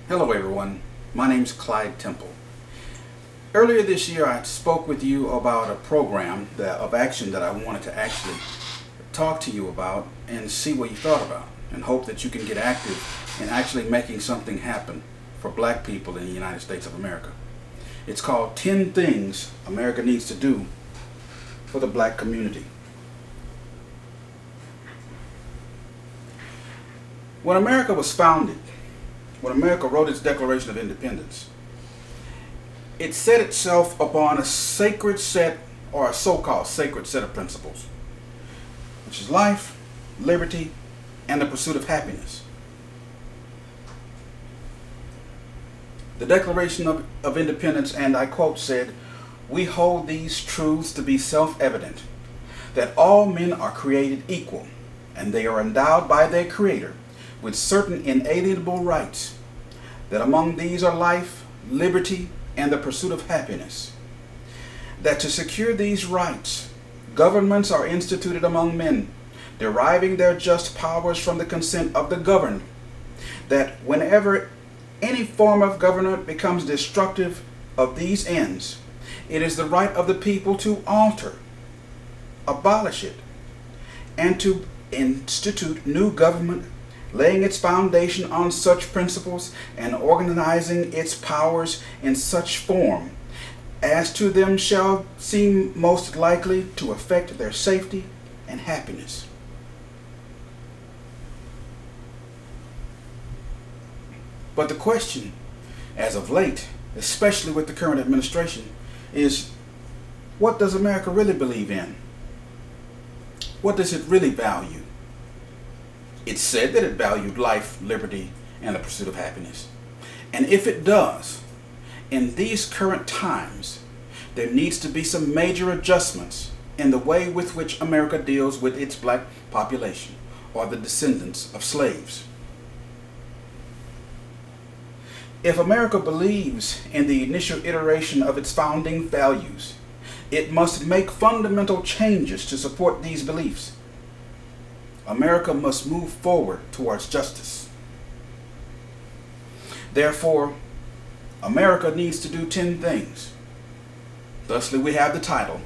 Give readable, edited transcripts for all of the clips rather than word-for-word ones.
Hello everyone, my name's Clyde Temple. Earlier this year I spoke with you about a program of action that I wanted to actually talk to you about and see what you thought about, and hope that you can get active in actually making something happen for black people in the United States of America. It's called 10 Things America Needs to Do for the Black Community. When America was founded, when America wrote its Declaration of Independence, it set itself upon a sacred set, or a so-called sacred set of principles, which is life, liberty, and the pursuit of happiness. The Declaration of Independence, and I quote, said, "We hold these truths to be self-evident, that all men are created equal, and they are endowed by their Creator with certain inalienable rights, that among these are life, liberty, and the pursuit of happiness. That to secure these rights, governments are instituted among men, deriving their just powers from the consent of the governed. That whenever any form of government becomes destructive of these ends, it is the right of the people to alter, abolish it, and to institute new government, laying its foundation on such principles and organizing its powers in such form as to them shall seem most likely to affect their safety and happiness." But the question, as of late, especially with the current administration, is, what does America really believe in? What does it really value? It said that it valued life, liberty, and the pursuit of happiness. And if it does, in these current times, there needs to be some major adjustments in the way with which America deals with its black population, or the descendants of slaves. If America believes in the initial iteration of its founding values, it must make fundamental changes to support these beliefs. America must move forward towards justice. Therefore, America needs to do 10 things. Thusly, we have the title,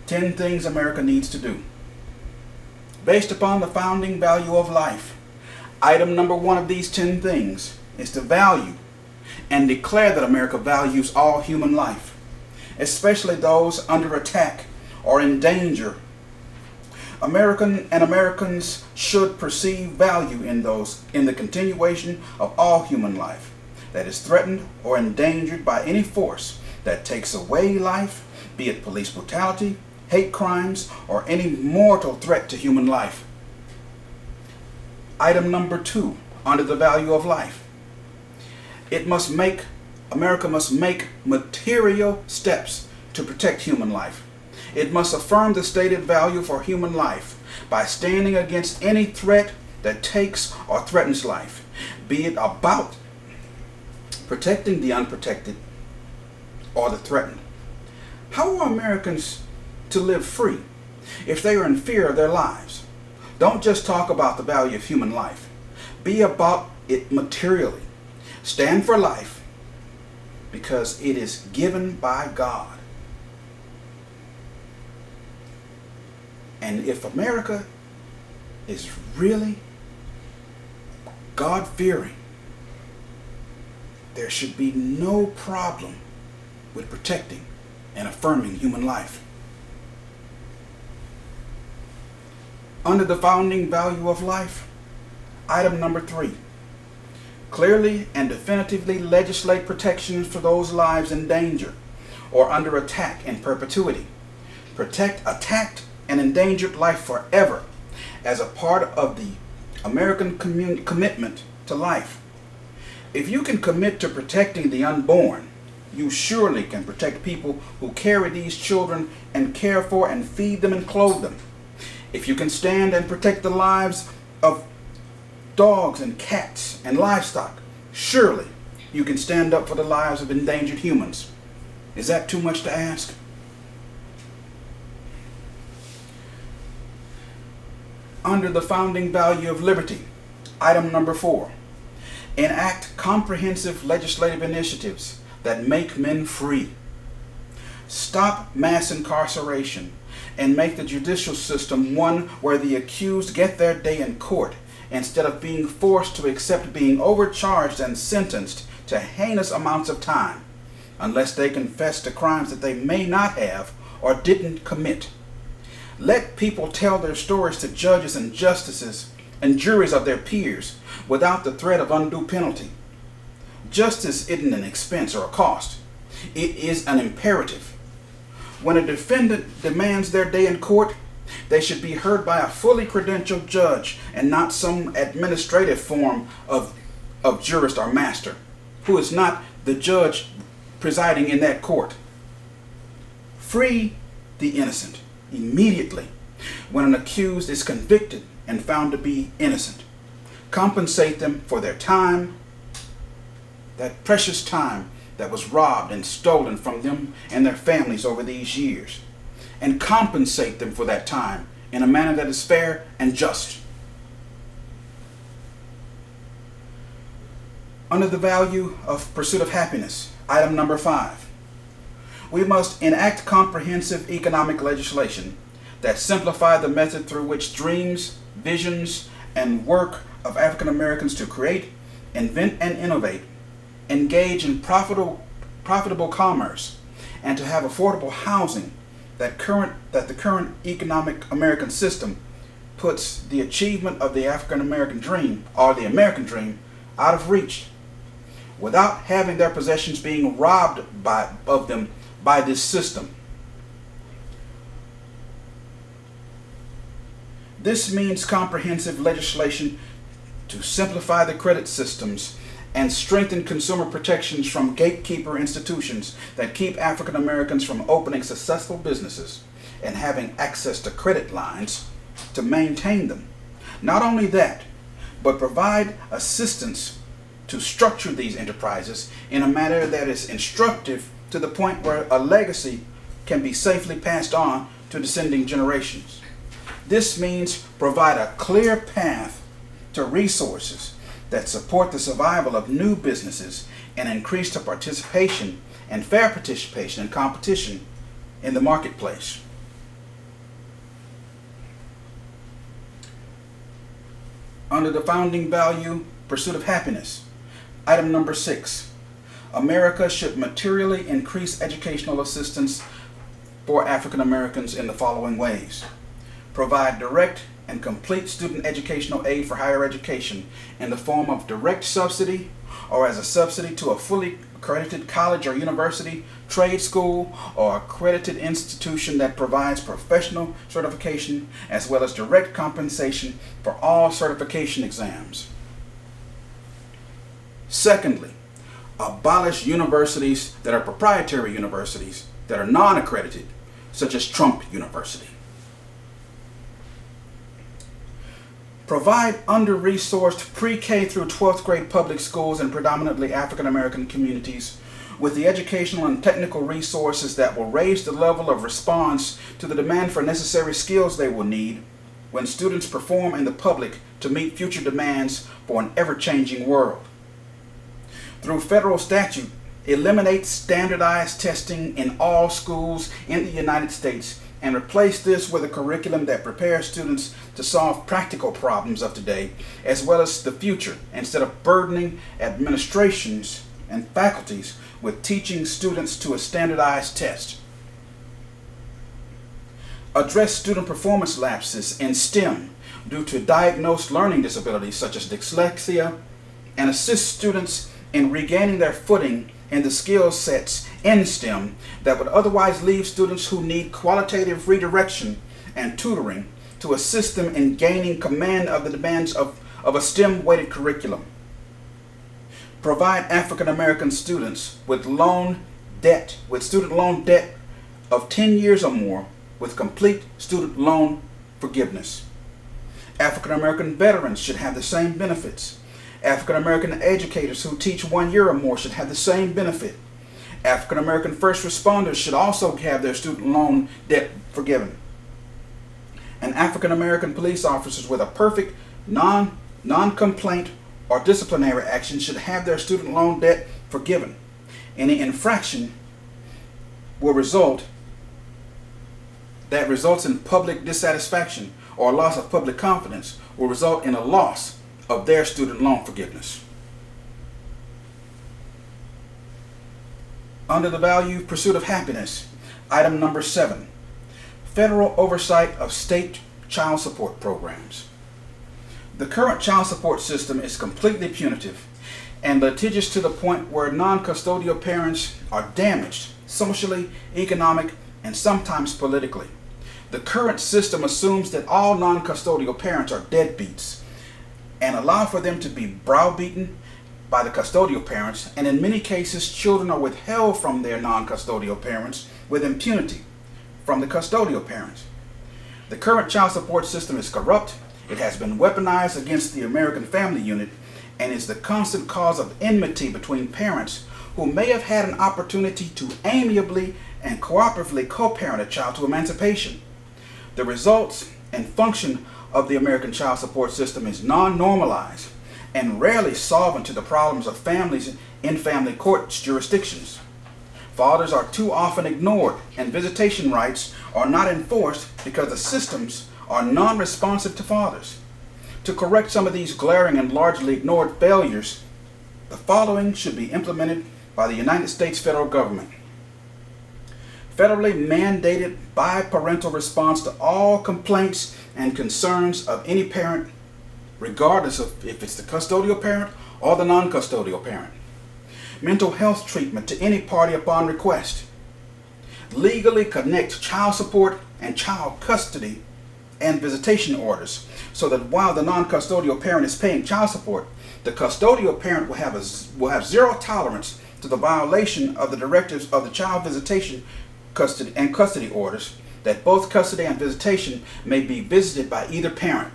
10 Things America Needs to Do. Based upon the founding value of life, item number 1 of these 10 things is to value and declare that America values all human life, especially those under attack or in danger. Americans should perceive value in the continuation of all human life that is threatened or endangered by any force that takes away life, be it police brutality, hate crimes, or any mortal threat to human life. Item number 2, under the value of life. America must make material steps to protect human life. It must affirm the stated value for human life by standing against any threat that takes or threatens life, be it about protecting the unprotected or the threatened. How are Americans to live free if they are in fear of their lives? Don't just talk about the value of human life. Be about it materially. Stand for life because it is given by God. And if America is really God-fearing, there should be no problem with protecting and affirming human life. Under the founding value of life, item number 3, clearly and definitively legislate protections for those lives in danger or under attack in perpetuity. Protect attacked and endangered life forever as a part of the American commitment to life. If you can commit to protecting the unborn, you surely can protect people who carry these children and care for and feed them and clothe them. If you can stand and protect the lives of dogs and cats and livestock, surely you can stand up for the lives of endangered humans. Is that too much to ask? Under the founding value of liberty, item number 4, Enact comprehensive legislative initiatives that make men free. Stop mass incarceration and make the judicial system one where the accused get their day in court instead of being forced to accept being overcharged and sentenced to heinous amounts of time unless they confess to crimes that they may not have or didn't commit. Let people tell their stories to judges and justices and juries of their peers without the threat of undue penalty. Justice isn't an expense or a cost. It is an imperative. When a defendant demands their day in court, they should be heard by a fully credentialed judge and not some administrative form of jurist or master who is not the judge presiding in that court. Free the innocent immediately when an accused is convicted and found to be innocent. Compensate them for their time, that precious time that was robbed and stolen from them and their families over these years, and compensate them for that time in a manner that is fair and just. Under the value of pursuit of happiness, item number 5, we must enact comprehensive economic legislation that simplify the method through which dreams, visions, and work of African Americans to create, invent, and innovate, engage in profitable commerce, and to have affordable housing that the current economic American system puts the achievement of the African American dream, or the American dream, out of reach, without having their possessions being robbed of them by this system. This means comprehensive legislation to simplify the credit systems and strengthen consumer protections from gatekeeper institutions that keep African Americans from opening successful businesses and having access to credit lines to maintain them. Not only that, but provide assistance to structure these enterprises in a manner that is instructive to the point where a legacy can be safely passed on to descending generations. This means provide a clear path to resources that support the survival of new businesses and increase the participation and fair participation and competition in the marketplace. Under the founding value, pursuit of happiness, item number 6, America should materially increase educational assistance for African Americans in the following ways. Provide direct and complete student educational aid for higher education in the form of direct subsidy or as a subsidy to a fully accredited college or university, trade school, or accredited institution that provides professional certification as well as direct compensation for all certification exams. Secondly, abolish universities that are proprietary universities that are non-accredited, such as Trump University. Provide under-resourced pre-K through 12th grade public schools in predominantly African American communities with the educational and technical resources that will raise the level of response to the demand for necessary skills they will need when students perform in the public to meet future demands for an ever-changing world. Through federal statute, eliminate standardized testing in all schools in the United States and replace this with a curriculum that prepares students to solve practical problems of today as well as the future, instead of burdening administrations and faculties with teaching students to a standardized test. Address student performance lapses in STEM due to diagnosed learning disabilities such as dyslexia, and assist students in regaining their footing in the skill sets in STEM that would otherwise leave students who need qualitative redirection and tutoring to assist them in gaining command of the demands of a STEM-weighted curriculum. Provide African American students with student loan debt of 10 years or more with complete student loan forgiveness. African American veterans should have the same benefits. African American educators who teach 1 year or more should have the same benefit. African American first responders should also have their student loan debt forgiven. And African American police officers with a perfect non-complaint or disciplinary action should have their student loan debt forgiven. Any infraction will that results in public dissatisfaction or loss of public confidence will result in a loss of their student loan forgiveness. Under the value pursuit of happiness, item number 7, federal oversight of state child support programs. The current child support system is completely punitive and litigious to the point where non-custodial parents are damaged socially, economic, and sometimes politically. The current system assumes that all non-custodial parents are deadbeats and allow for them to be browbeaten by the custodial parents, and in many cases children are withheld from their non-custodial parents with impunity from the custodial parents. The current child support system is corrupt. It has been weaponized against the American family unit and is the constant cause of enmity between parents who may have had an opportunity to amiably and cooperatively co-parent a child to emancipation. The results and function of the American child support system is non-normalized and rarely solvent to the problems of families in family court jurisdictions. Fathers are too often ignored, and visitation rights are not enforced because the systems are non-responsive to fathers. To correct some of these glaring and largely ignored failures, the following should be implemented by the United States federal government. Federally mandated biparental response to all complaints and concerns of any parent, regardless of if it's the custodial parent or the non-custodial parent. Mental health treatment to any party upon request. Legally connect child support and child custody and visitation orders so that while the non-custodial parent is paying child support, the custodial parent will have zero tolerance to the violation of the directives of the child visitation custody orders, that both custody and visitation may be visited by either parent.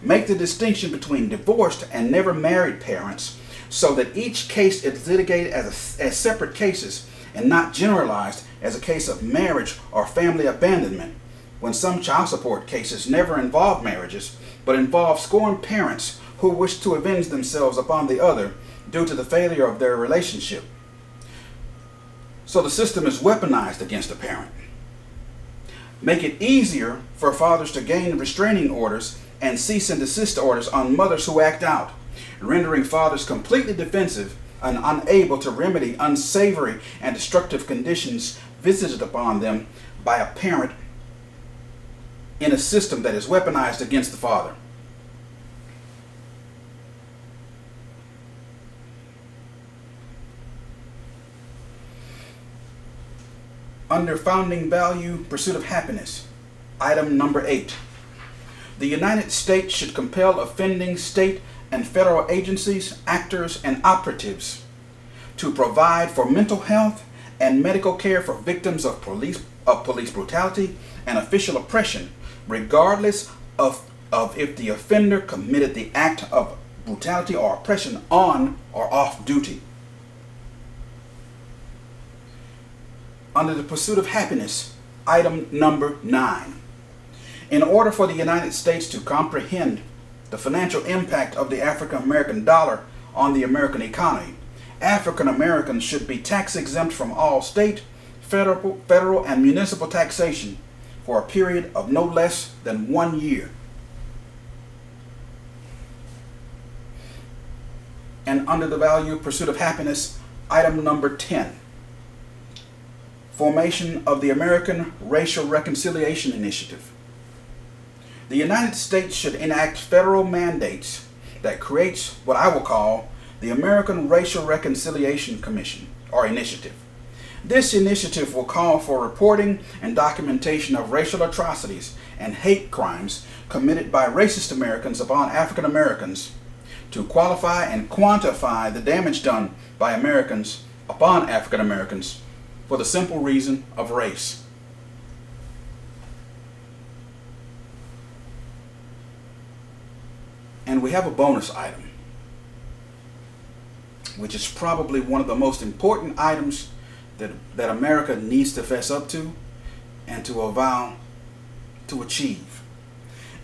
Make the distinction between divorced and never married parents so that each case is litigated as separate cases and not generalized as a case of marriage or family abandonment, when some child support cases never involve marriages but involve scorned parents who wish to avenge themselves upon the other due to the failure of their relationship. So the system is weaponized against a parent. Make it easier for fathers to gain restraining orders and cease and desist orders on mothers who act out, rendering fathers completely defensive and unable to remedy unsavory and destructive conditions visited upon them by a parent in a system that is weaponized against the father. Under founding value, pursuit of happiness, item number 8. The United States should compel offending state and federal agencies, actors, and operatives to provide for mental health and medical care for victims of police brutality and official oppression, regardless of if the offender committed the act of brutality or oppression on or off duty. Under the pursuit of happiness, item number 9. In order for the United States to comprehend the financial impact of the African American dollar on the American economy, African Americans should be tax exempt from all state, federal, and municipal taxation for a period of no less than 1 year. And under the value pursuit of happiness, item number 10. Formation of the American Racial Reconciliation Initiative. The United States should enact federal mandates that creates what I will call the American Racial Reconciliation Commission or Initiative. This initiative will call for reporting and documentation of racial atrocities and hate crimes committed by racist Americans upon African Americans, to qualify and quantify the damage done by Americans upon African Americans for the simple reason of race. And we have a bonus item, which is probably one of the most important items that America needs to fess up to and to vow to achieve.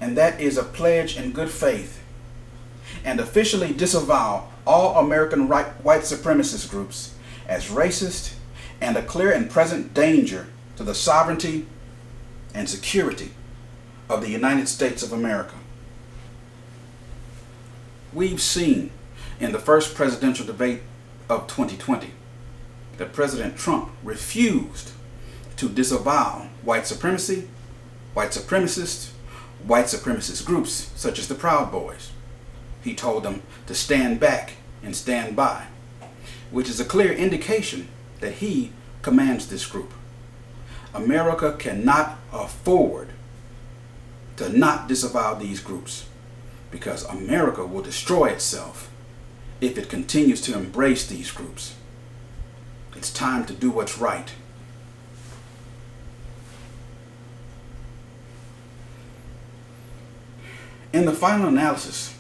And that is a pledge in good faith and officially disavow all American white supremacist groups as racist and a clear and present danger to the sovereignty and security of the United States of America. We've seen in the first presidential debate of 2020 that President Trump refused to disavow white supremacy, white supremacists, white supremacist groups such as the Proud Boys. He told them to stand back and stand by, which is a clear indication that he commands this group. America cannot afford to not disavow these groups, because America will destroy itself if it continues to embrace these groups. It's time to do what's right. In the final analysis,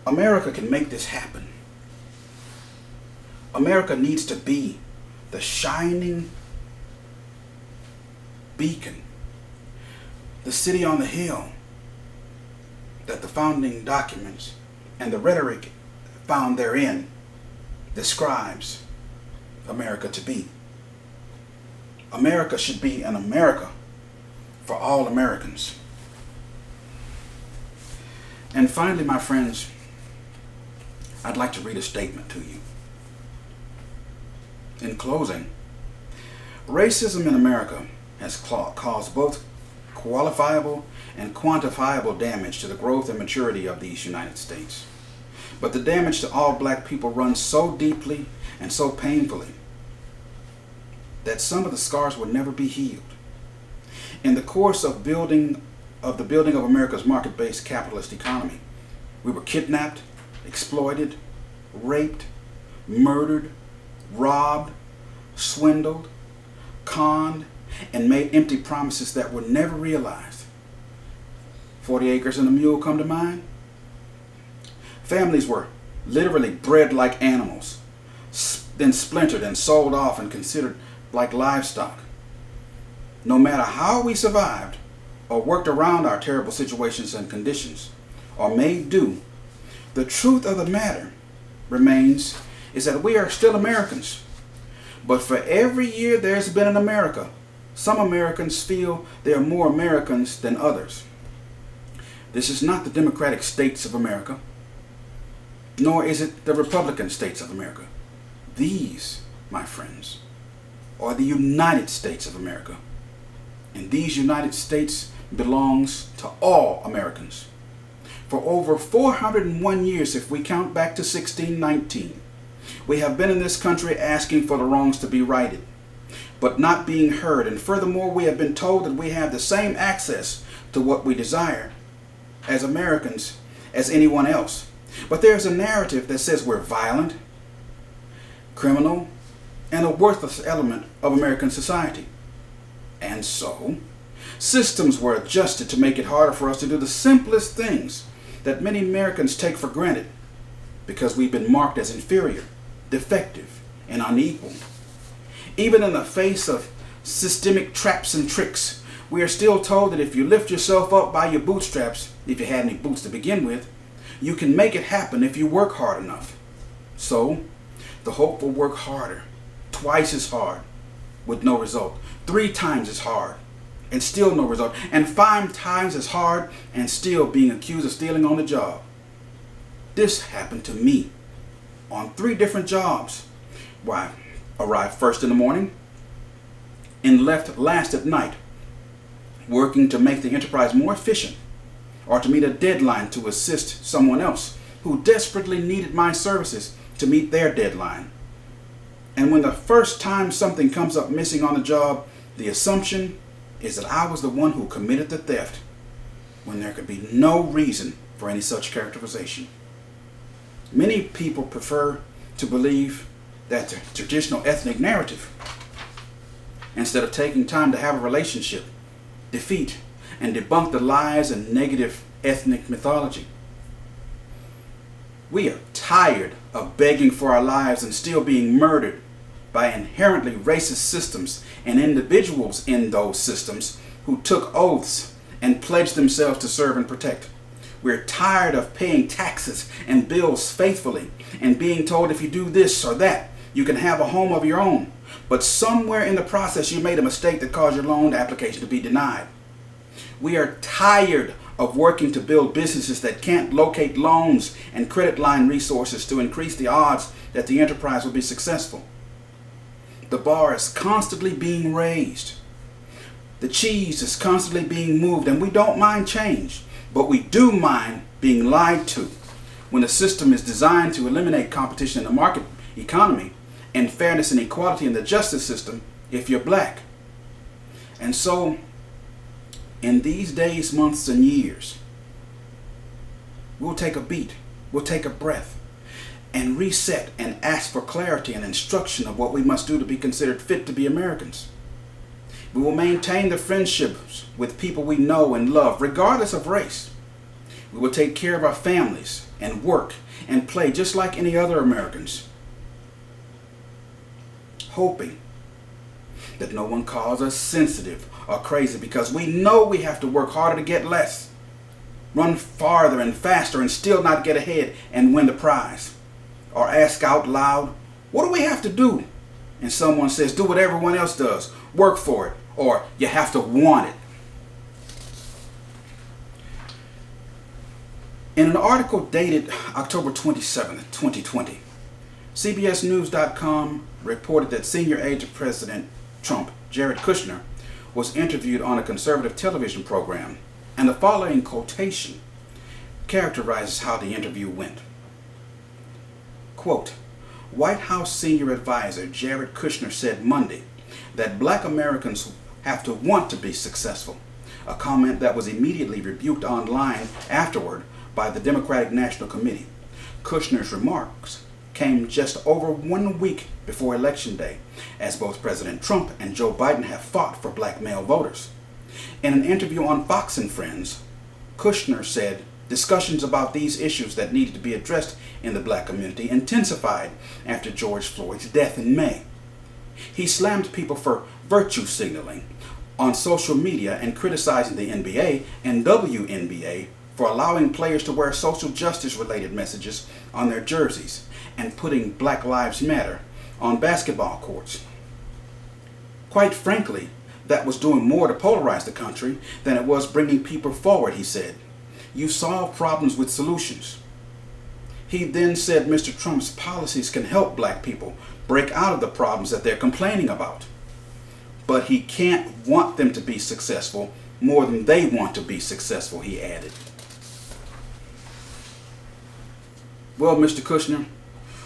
America can make this happen. America needs to be the shining beacon, the city on the hill that the founding documents and the rhetoric found therein describes America to be. America should be an America for all Americans. And finally, my friends, I'd like to read a statement to you. In closing, racism in America has caused both qualifiable and quantifiable damage to the growth and maturity of these United States. But the damage to all black people runs so deeply and so painfully that some of the scars will never be healed. In the course of the building of America's market-based capitalist economy, we were kidnapped, exploited, raped, murdered, robbed, swindled, conned, and made empty promises that were never realized. 40 acres and a mule come to mind. Families were literally bred like animals, then splintered and sold off and considered like livestock. No matter how we survived or worked around our terrible situations and conditions, or made do, the truth of the matter remains is that we are still Americans. But for every year there's been an America, some Americans feel they are more Americans than others. This is not the Democratic States of America, nor is it the Republican States of America. These, my friends, are the United States of America. And these United States belongs to all Americans. For over 401 years, if we count back to 1619, we have been in this country asking for the wrongs to be righted, but not being heard. And furthermore, we have been told that we have the same access to what we desire as Americans as anyone else. But there's a narrative that says we're violent, criminal, and a worthless element of American society. And so, systems were adjusted to make it harder for us to do the simplest things that many Americans take for granted because we've been marked as inferior, defective, and unequal. Even in the face of systemic traps and tricks, we are still told that if you lift yourself up by your bootstraps, if you had any boots to begin with, you can make it happen if you work hard enough. So, the hopeful work harder, twice as hard, with no result, 3 times as hard, and still no result, and 5 times as hard, and still being accused of stealing on the job. This happened to me on 3 different jobs, where I arrived first in the morning and left last at night, working to make the enterprise more efficient or to meet a deadline to assist someone else who desperately needed my services to meet their deadline. And when the first time something comes up missing on the job, the assumption is that I was the one who committed the theft, when there could be no reason for any such characterization. Many people prefer to believe that the traditional ethnic narrative, instead of taking time to have a relationship, defeat, and debunk the lies and negative ethnic mythology. We are tired of begging for our lives and still being murdered by inherently racist systems and individuals in those systems who took oaths and pledged themselves to serve and protect. We're tired of paying taxes and bills faithfully and being told if you do this or that, you can have a home of your own. But somewhere in the process, you made a mistake that caused your loan application to be denied. We are tired of working to build businesses that can't locate loans and credit line resources to increase the odds that the enterprise will be successful. The bar is constantly being raised. The cheese is constantly being moved, and we don't mind change, but we do mind being lied to when the system is designed to eliminate competition in the market economy and fairness and equality in the justice system if you're black. And so, in these days, months, and years, we'll take a beat, we'll take a breath, and reset and ask for clarity and instruction of what we must do to be considered fit to be Americans. We will maintain the friendships with people we know and love, regardless of race. We will take care of our families and work and play just like any other Americans, hoping that no one calls us sensitive or crazy, because we know we have to work harder to get less, run farther and faster and still not get ahead and win the prize. Or ask out loud, what do we have to do? And someone says, do what everyone else does, work for it, or you have to want it. In an article dated October 27, 2020, CBSNews.com reported that senior aide to President Trump, Jared Kushner, was interviewed on a conservative television program, and the following quotation characterizes how the interview went. Quote, White House senior advisor Jared Kushner said Monday that black Americans have to want to be successful, a comment that was immediately rebuked online afterward by the Democratic National Committee. Kushner's remarks came just over 1 week before Election Day, as both President Trump and Joe Biden have fought for black male voters. In an interview on Fox and Friends, Kushner said discussions about these issues that needed to be addressed in the black community intensified after George Floyd's death in May. He slammed people for virtue signaling on social media and criticizing the NBA and WNBA for allowing players to wear social justice related messages on their jerseys and putting Black Lives Matter on basketball courts. Quite frankly, that was doing more to polarize the country than it was bringing people forward, he said. You solve problems with solutions. He then said Mr. Trump's policies can help black people break out of the problems that they're complaining about. But he can't want them to be successful more than they want to be successful, he added. Well, Mr. Kushner,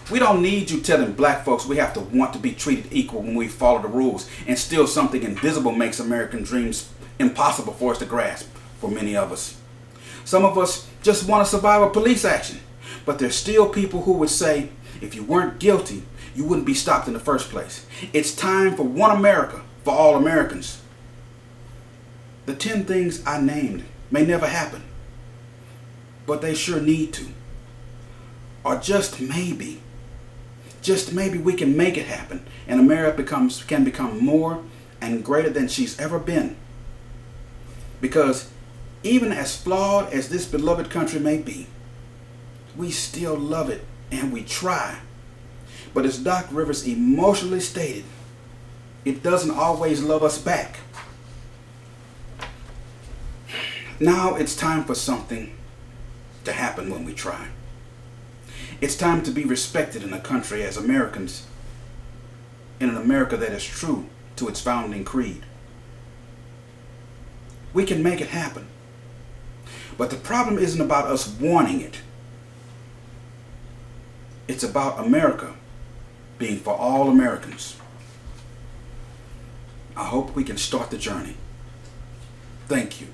we don't need you telling black folks we have to want to be treated equal when we follow the rules, and still something invisible makes American dreams impossible for us to grasp for many of us. Some of us just want to survive a police action, but there's still people who would say, if you weren't guilty, you wouldn't be stopped in the first place. It's time for one America for all Americans. The 10 things I named may never happen, but they sure need to. Or just maybe we can make it happen, and America can become more and greater than she's ever been. Because even as flawed as this beloved country may be, we still love it and we try. But as Doc Rivers emotionally stated, it doesn't always love us back. Now it's time for something to happen when we try. It's time to be respected in a country as Americans, in an America that is true to its founding creed. We can make it happen. But the problem isn't about us wanting it. It's about America being for all Americans. I hope we can start the journey. Thank you.